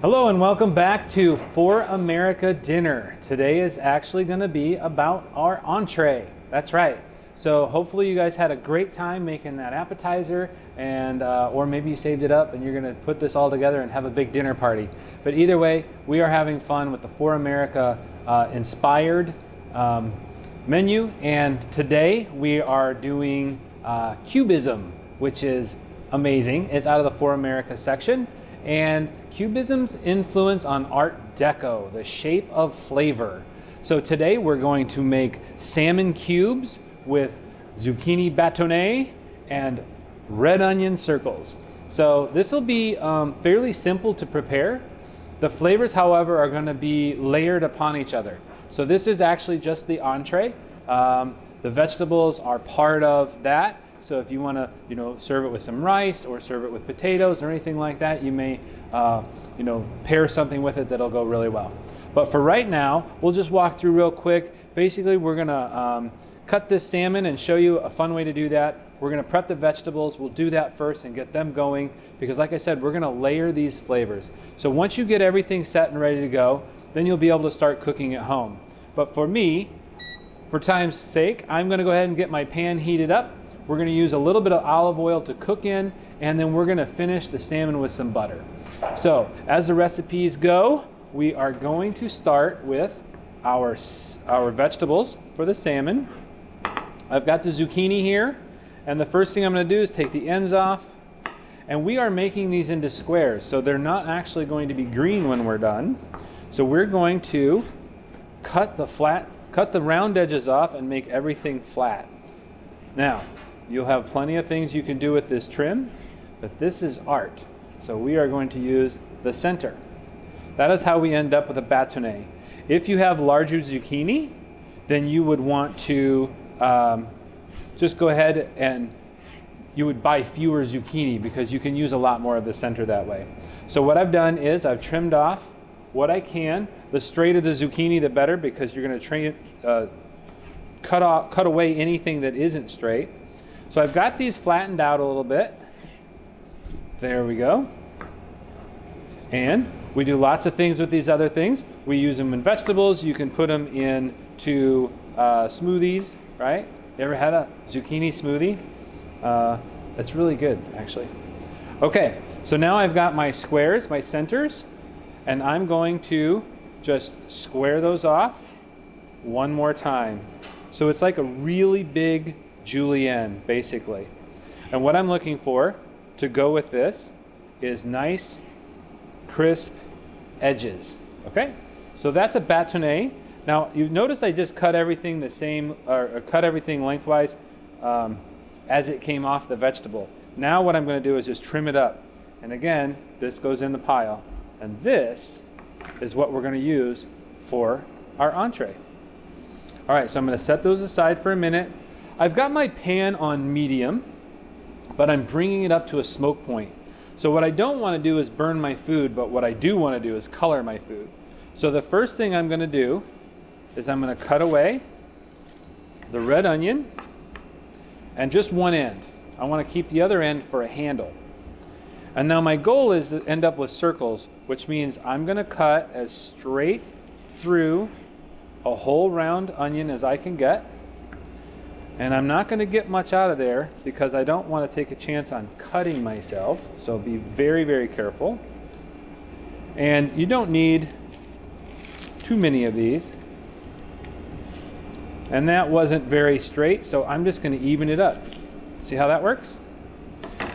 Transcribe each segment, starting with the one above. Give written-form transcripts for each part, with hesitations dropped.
Hello and welcome back to For America Dinner. Today is actually going to be about our entree. That's right. So hopefully you guys had a great time making that appetizer, and or maybe you saved it up and you're going to put this all together and have a big dinner party. But either way, we are having fun with the For America inspired menu, and today we are doing Cubism, which is amazing. It's out of the For America section. And Cubism's influence on Art Deco, the shape of flavor. So today we're going to make salmon cubes with zucchini batone and red onion circles. So this will be fairly simple to prepare. The flavors, however, are going to be layered upon each other. So this is actually just the entree. The vegetables are part of that. So if you want to, serve it with some rice or serve it with potatoes or anything like that, you may, pair something with it that'll go really well. But for right now, we'll just walk through real quick. Basically, we're going to cut this salmon and show you a fun way to do that. We're going to prep the vegetables. We'll do that first and get them going because, like I said, we're going to layer these flavors. So once you get everything set and ready to go, then you'll be able to start cooking at home. But for me, for time's sake, I'm going to go ahead and get my pan heated up. We're going to use a little bit of olive oil to cook in, and then we're going to finish the salmon with some butter. So as the recipes go, we are going to start with our vegetables for the salmon. I've got the zucchini here, and the first thing I'm going to do is take the ends off, and we are making these into squares, so they're not actually going to be green when we're done. So we're going to cut the round edges off and make everything flat. Now, you'll have plenty of things you can do with this trim, but this is art. So we are going to use the center. That is how we end up with a batone. If you have larger zucchini, then you would want to just go ahead and you would buy fewer zucchini because you can use a lot more of the center that way. So what I've done is I've trimmed off what I can. The straighter the zucchini, the better, because you're going to cut away anything that isn't straight. So I've got these flattened out a little bit. There we go. And we do lots of things with these other things. We use them in vegetables. You can put them into smoothies, right? You ever had a zucchini smoothie? That's really good, actually. Okay, so now I've got my squares, my centers, and I'm going to just square those off one more time. So it's like a really big julienne, basically. And what I'm looking for to go with this is nice, crisp edges. Okay? So that's a batone. Now, you notice I just cut everything the same, or cut everything lengthwise as it came off the vegetable. Now what I'm going to do is just trim it up. And again, this goes in the pile. And this is what we're going to use for our entree. All right, so I'm going to set those aside for a minute. I've got my pan on medium, but I'm bringing it up to a smoke point. So what I don't want to do is burn my food, but what I do want to do is color my food. So the first thing I'm going to do is I'm going to cut away the red onion and just one end. I want to keep the other end for a handle. And now my goal is to end up with circles, which means I'm going to cut as straight through a whole round onion as I can get. And I'm not going to get much out of there because I don't want to take a chance on cutting myself. So be very, very careful. And you don't need too many of these. And that wasn't very straight, so I'm just going to even it up. See how that works?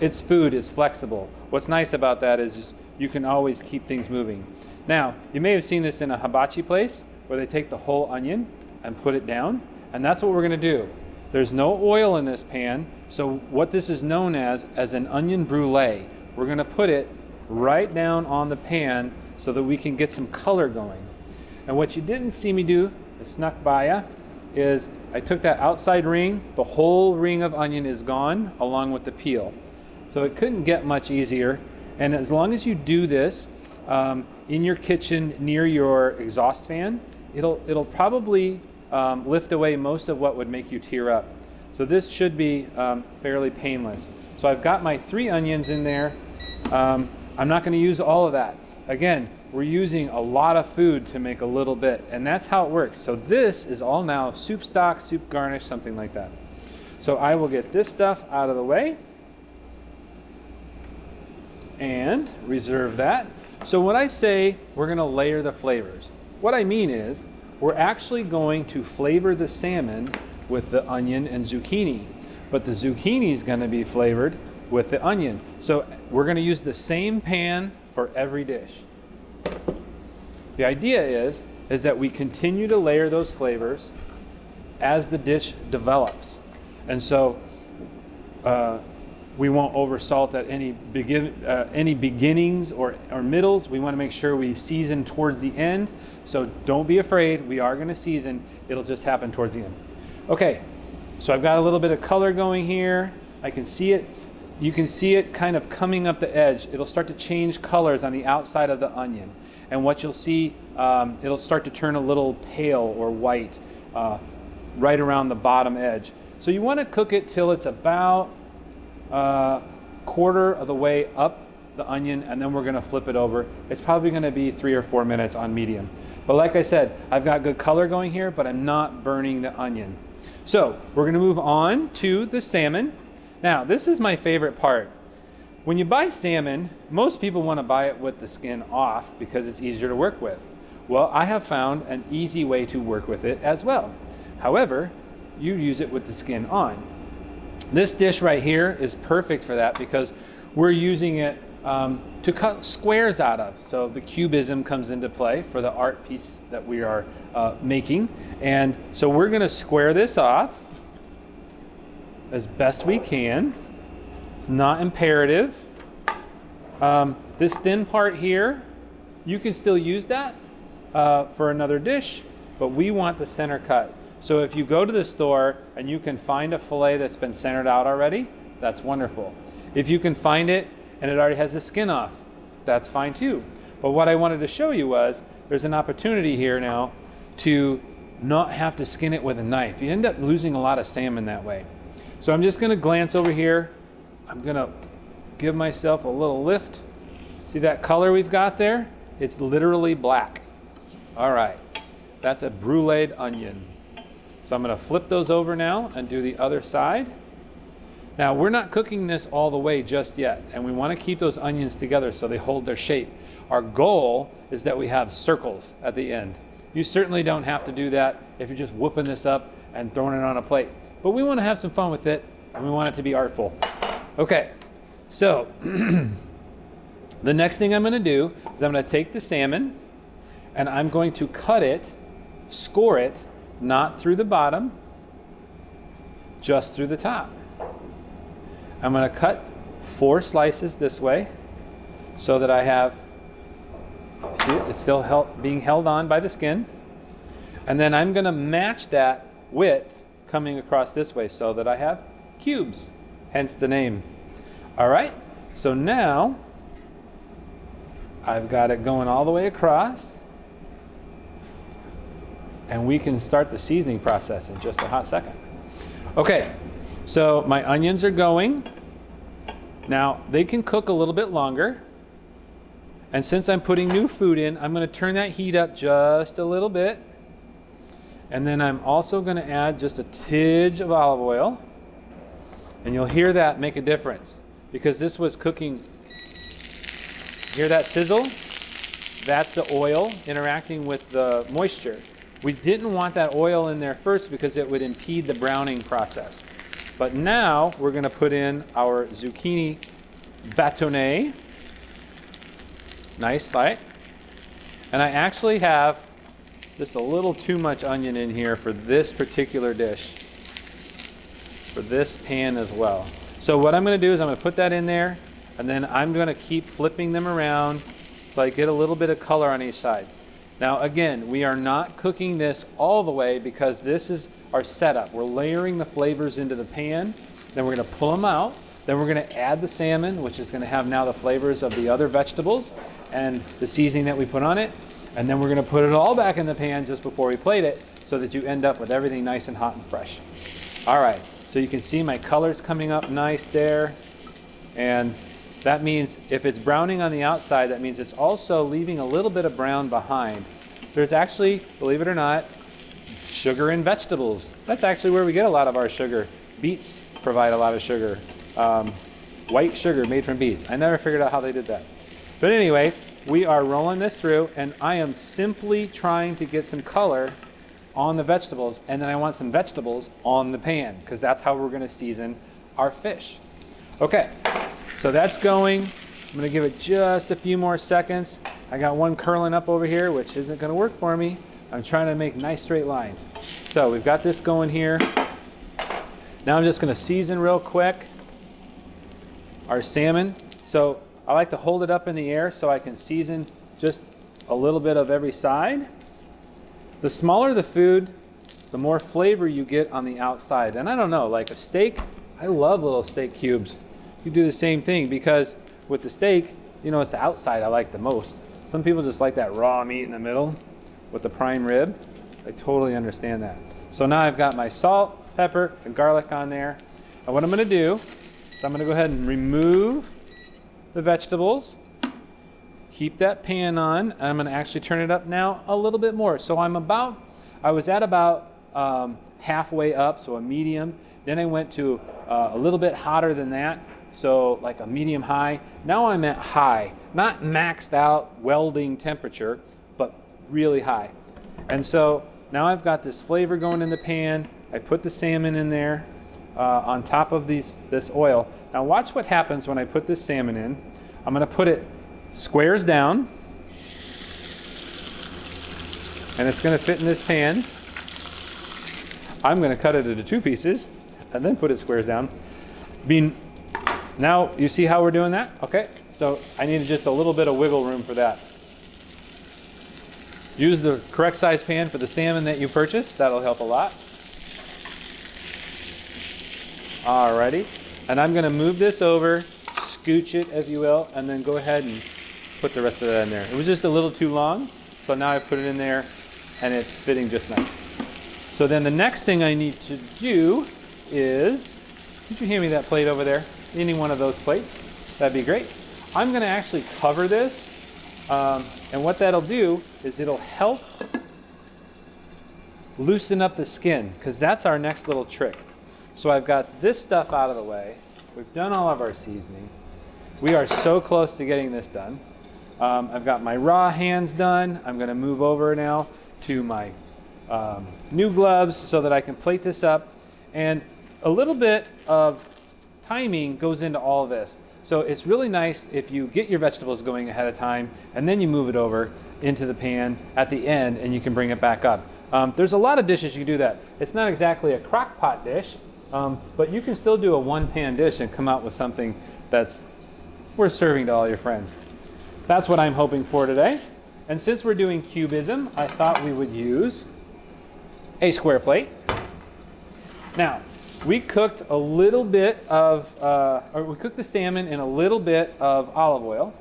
It's food, it's flexible. What's nice about that is you can always keep things moving. Now, you may have seen this in a hibachi place where they take the whole onion and put it down, and that's what we're going to do. There's no oil in this pan, so what this is known as an onion brulee. We're going to put it right down on the pan so that we can get some color going. And what you didn't see me do, it snuck by ya, is I took that outside ring, the whole ring of onion is gone along with the peel. So it couldn't get much easier. And as long as you do this in your kitchen near your exhaust fan, it'll probably lift away most of what would make you tear up. So this should be fairly painless. So I've got my 3 onions in there. I'm not going to use all of that. again, we're using a lot of food to make a little bit, and that's how it works. So this is all now soup stock, soup garnish, something like that. So I will get this stuff out of the way and reserve that. So when I say we're going to layer the flavors, what I mean is we're actually going to flavor the salmon with the onion and zucchini, but the zucchini is going to be flavored with the onion. So we're going to use the same pan for every dish. The idea is that we continue to layer those flavors as the dish develops. And so we won't over salt at any beginnings or middles. We want to make sure we season towards the end. So don't be afraid, we are going to season. It'll just happen towards the end. Okay, so I've got a little bit of color going here. I can see it. You can see it kind of coming up the edge. It'll start to change colors on the outside of the onion. And what you'll see, it'll start to turn a little pale or white right around the bottom edge. So you want to cook it till it's about quarter of the way up the onion, and then we're going to flip it over. It's probably going to be 3 or 4 minutes on medium. But like I said, I've got good color going here, but I'm not burning the onion. So we're going to move on to the salmon. Now, this is my favorite part. When you buy salmon, most people want to buy it with the skin off because it's easier to work with. Well, I have found an easy way to work with it as well. However, you use it with the skin on. This dish right here is perfect for that because we're using it to cut squares out of. So the cubism comes into play for the art piece that we are making. And so we're going to square this off as best we can. It's not imperative. This thin part here, you can still use that for another dish, but we want the center cut. So if you go to the store and you can find a fillet that's been centered out already, that's wonderful. If you can find it and it already has the skin off, that's fine too. But what I wanted to show you was there's an opportunity here now to not have to skin it with a knife. You end up losing a lot of salmon that way. So I'm just going to glance over here. I'm going to give myself a little lift. See that color we've got there? It's literally black. All right, that's a bruleed onion. So I'm going to flip those over now and do the other side. Now we're not cooking this all the way just yet, and we want to keep those onions together so they hold their shape. Our goal is that we have circles at the end. You certainly don't have to do that if you're just whooping this up and throwing it on a plate. But we want to have some fun with it, and we want it to be artful. Okay, so the next thing I'm going to do is I'm going to take the salmon, and I'm going to cut it, score it, not through the bottom, just through the top. I'm going to cut 4 slices this way so that I have, see it? It's still being held on by the skin. And then I'm going to match that width coming across this way so that I have cubes, hence the name. All right, so now I've got it going all the way across, and we can start the seasoning process in just a hot second. Okay, so my onions are going. Now, they can cook a little bit longer. And since I'm putting new food in, I'm going to turn that heat up just a little bit. And then I'm also going to add just a tidge of olive oil. And you'll hear that make a difference because this was cooking. Hear that sizzle? That's the oil interacting with the moisture. We didn't want that oil in there first because it would impede the browning process. But now we're going to put in our zucchini batone. Nice, right? And I actually have just a little too much onion in here for this particular dish, for this pan as well. So what I'm going to do is I'm going to put that in there, and then I'm going to keep flipping them around so I get a little bit of color on each side. Now again, we are not cooking this all the way because this is our setup. We're layering the flavors into the pan, then we're going to pull them out, then we're going to add the salmon, which is going to have now the flavors of the other vegetables and the seasoning that we put on it, and then we're going to put it all back in the pan just before we plate it so that you end up with everything nice and hot and fresh. All right, so you can see my colors coming up nice there, and That means if it's browning on the outside, that means it's also leaving a little bit of brown behind. There's actually, believe it or not, sugar in vegetables. That's actually where we get a lot of our sugar. Beets provide a lot of sugar. White sugar made from beets. I never figured out how they did that. But anyways, we are rolling this through, and I am simply trying to get some color on the vegetables, and then I want some vegetables on the pan, because that's how we're going to season our fish. Okay, so that's going. I'm going to give it just a few more seconds. I got one curling up over here, which isn't going to work for me. I'm trying to make nice straight lines. So we've got this going here. Now I'm just going to season real quick our salmon. So I like to hold it up in the air so I can season just a little bit of every side. The smaller the food, the more flavor you get on the outside. And I don't know, like a steak, I love little steak cubes. You do the same thing, because with the steak, you know, it's the outside I like the most. Some people just like that raw meat in the middle with the prime rib. I totally understand that. So now I've got my salt, pepper, and garlic on there. And what I'm going to do is I'm going to go ahead and remove the vegetables. Keep that pan on. I'm going to actually turn it up now a little bit more. So I was at about halfway up, so a medium. Then I went to a little bit hotter than that, so like a medium high. Now I'm at high, not maxed out welding temperature, but really high. And so now I've got this flavor going in the pan. I put the salmon in there on top of this oil. Now watch what happens when I put this salmon in. I'm going to put it squares down, and it's going to fit in this pan. I'm going to cut it into 2 pieces and then put it squares down. Now you see how we're doing that? Okay, so I need just a little bit of wiggle room for that. Use the correct size pan for the salmon that you purchased. That'll help a lot. Alrighty, and I'm going to move this over, scooch it if you will, and then go ahead and put the rest of that in there. It was just a little too long, so now I put it in there and it's fitting just nice. So then the next thing I need to do is, could you hand me that plate over there? Any one of those plates? That'd be great. I'm going to actually cover this, and what that'll do is it'll help loosen up the skin, because that's our next little trick. So I've got this stuff out of the way. We've done all of our seasoning. We are so close to getting this done. I've got my raw hands done. I'm going to move over now to my new gloves so that I can plate this up. And a little bit of timing goes into all of this. So it's really nice if you get your vegetables going ahead of time and then you move it over into the pan at the end and you can bring it back up. There's a lot of dishes you can do that. It's not exactly a crock pot dish, but you can still do a one-pan dish and come out with something that's worth serving to all your friends. That's what I'm hoping for today. And since we're doing cubism, I thought we would use a square plate. Now, we cooked a little bit of, we cooked the salmon in a little bit of olive oil.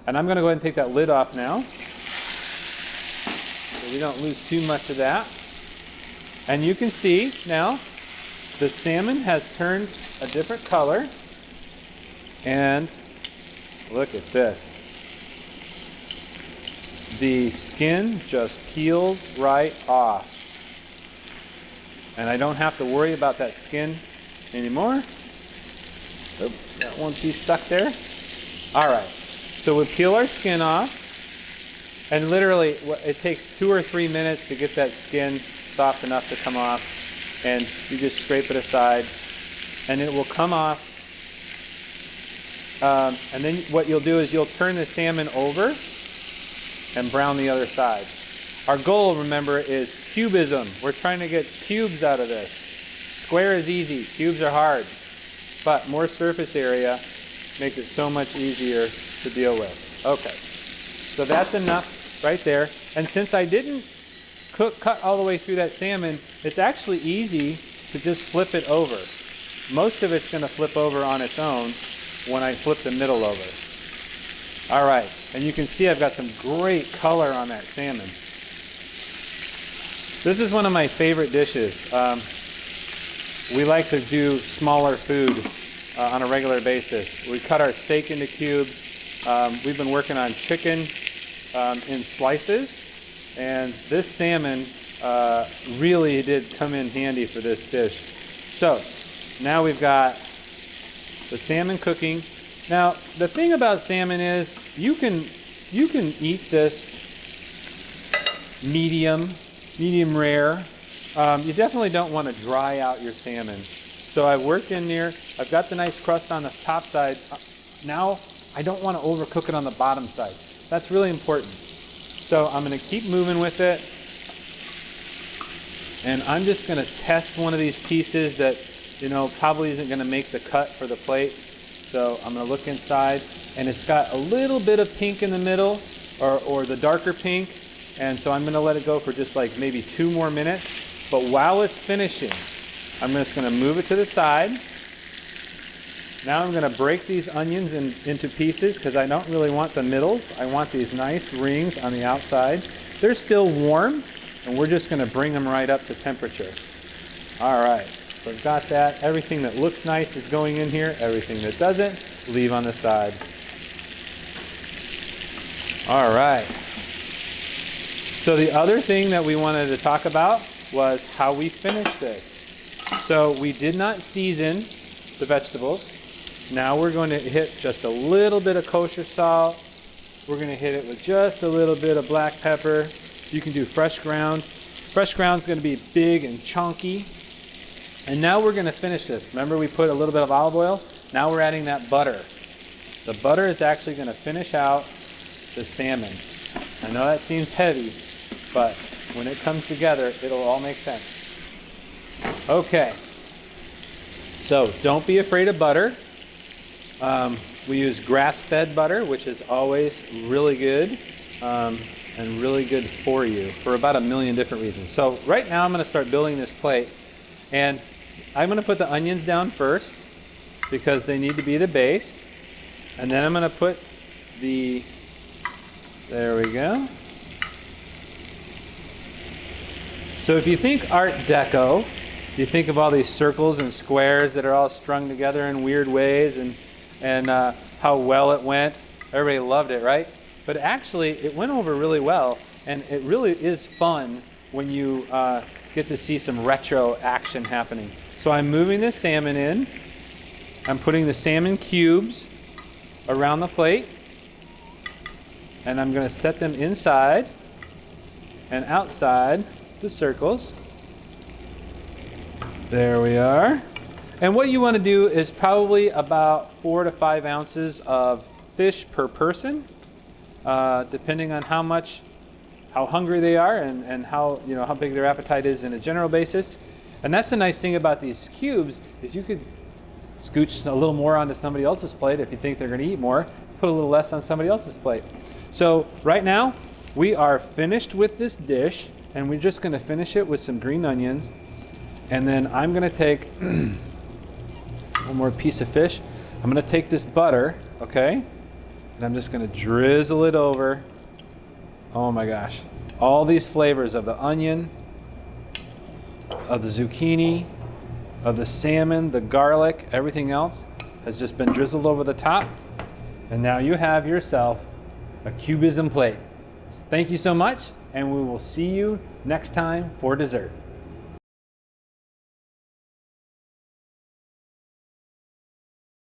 And I'm going to go ahead and take that lid off now, so we don't lose too much of that. And you can see now the salmon has turned a different color. And look at this. The skin just peels right off. And I don't have to worry about that skin anymore. Oop, got one piece stuck there. All right, so we peel our skin off, and literally it takes 2 or 3 minutes to get that skin soft enough to come off, and you just scrape it aside, and it will come off. And then what you'll do is you'll turn the salmon over and brown the other side. Our goal, remember, is cubism. We're trying to get cubes out of this. Square is easy, cubes are hard. But more surface area makes it so much easier to deal with. Okay, so that's enough right there. And since I didn't cut all the way through that salmon, it's actually easy to just flip it over. Most of it's going to flip over on its own when I flip the middle over. All right, and you can see I've got some great color on that salmon. This is one of my favorite dishes. We like to do smaller food on a regular basis. We cut our steak into cubes. We've been working on chicken in slices, and this salmon really did come in handy for this dish. So now we've got the salmon cooking. Now the thing about salmon is you can eat this medium rare. You definitely don't want to dry out your salmon. So I've worked in there. I've got the nice crust on the top side. Now I don't want to overcook it on the bottom side. That's really important. So I'm going to keep moving with it. And I'm just going to test one of these pieces that, you know, probably isn't going to make the cut for the plate. So I'm going to look inside, and it's got a little bit of pink in the middle, or the darker pink. And so I'm going to let it go for just like maybe 2 more minutes. But while it's finishing, I'm just going to move it to the side. Now I'm going to break these onions into pieces because I don't really want the middles. I want these nice rings on the outside. They're still warm, and we're just going to bring them right up to temperature. All right, so I've got that. Everything that looks nice is going in here. Everything that doesn't, leave on the side. All right. So the other thing that we wanted to talk about was how we finish this. So we did not season the vegetables. Now we're going to hit just a little bit of kosher salt. We're going to hit it with just a little bit of black pepper. You can do fresh ground. Fresh ground is going to be big and chunky. And now we're going to finish this. Remember we put a little bit of olive oil? Now we're adding that butter. The butter is actually going to finish out the salmon. I know that seems heavy, but when it comes together, it'll all make sense. Okay, so don't be afraid of butter. We use grass-fed butter, which is always really good and really good for you for about 1 million different reasons. So right now I'm going to start building this plate, and I'm going to put the onions down first because they need to be the base, and then I'm going to put there we go. So if you think Art Deco, you think of all these circles and squares that are all strung together in weird ways, and how well it went. Everybody loved it, right? But actually, it went over really well, and it really is fun when you get to see some retro action happening. So I'm moving the salmon in. I'm putting the salmon cubes around the plate, and I'm going to set them inside and outside the circles. There we are. And what you want to do is probably about 4 to 5 ounces of fish per person, depending on how hungry they are and how big their appetite is in a general basis. And that's the nice thing about these cubes is you could scooch a little more onto somebody else's plate if you think they're going to eat more. Put a little less on somebody else's plate. So right now we are finished with this dish, and we're just going to finish it with some green onions. And then I'm going to take one more piece of fish. I'm going to take this butter, okay? And I'm just going to drizzle it over. Oh my gosh. All these flavors of the onion, of the zucchini, of the salmon, the garlic, everything else has just been drizzled over the top. And now you have yourself a cubism plate. Thank you so much, and we will see you next time for dessert.